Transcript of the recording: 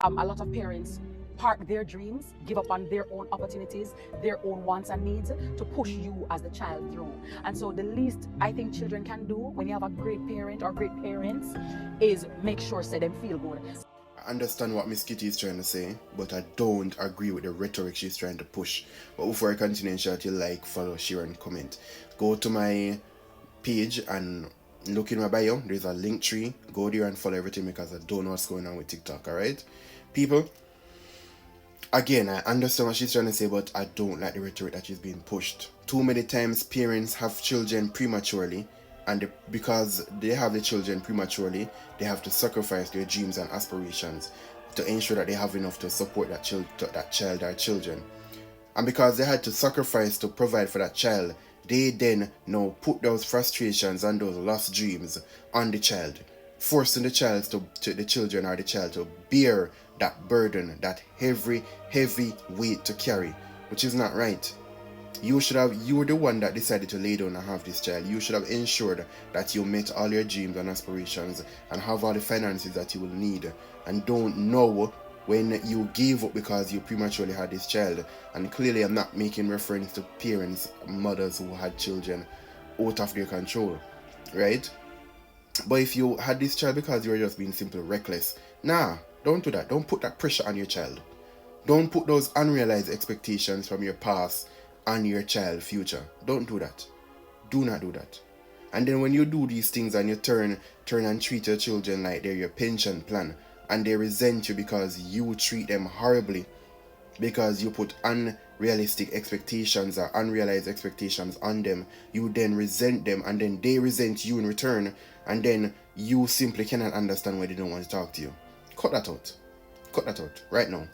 A lot of parents park their dreams, give up on their own opportunities, their own wants and needs to push you as the child through. And so the least I think children can do when you have a great parent or great parents is make sure say them feel good. I understand what Miss Kitty is trying to say, but I don't agree with the rhetoric she's trying to push. But before I continue, ensure that you like, follow, share, and comment. Go to my page and look in my bio. There's a link tree. Go there and follow everything because I don't know what's going on with TikTok, alright? People, again, I understand what she's trying to say, but I don't like the rhetoric that she's being pushed. Too many times parents have children prematurely, and because they have the children prematurely, they have to sacrifice their dreams and aspirations to ensure that they have enough to support that child or children. And because they had to sacrifice to provide for that child, they then now put those frustrations and those lost dreams on the child, forcing the child the children or the child to bear that burden, that heavy weight to carry, which is not right. You were the one that decided to lay down and have this child. You should have ensured that you met all your dreams and aspirations and have all the finances that you will need, and don't know when you gave up because you prematurely had this child. And clearly I'm not making reference to parents, mothers who had children out of their control, right? But if you had this child because you were just being simply reckless, nah, don't do that. Don't put that pressure on your child. Don't put those unrealized expectations from your past on your child's future. Don't do that. Do not do that. And then when you do these things and you turn and treat your children like they're your pension plan, and they resent you because you treat them horribly, because you put unrealistic expectations or unrealized expectations on them, you then resent them, and then they resent you in return, and then you simply cannot understand why they don't want to talk to you. Cut that out. Cut that out right now.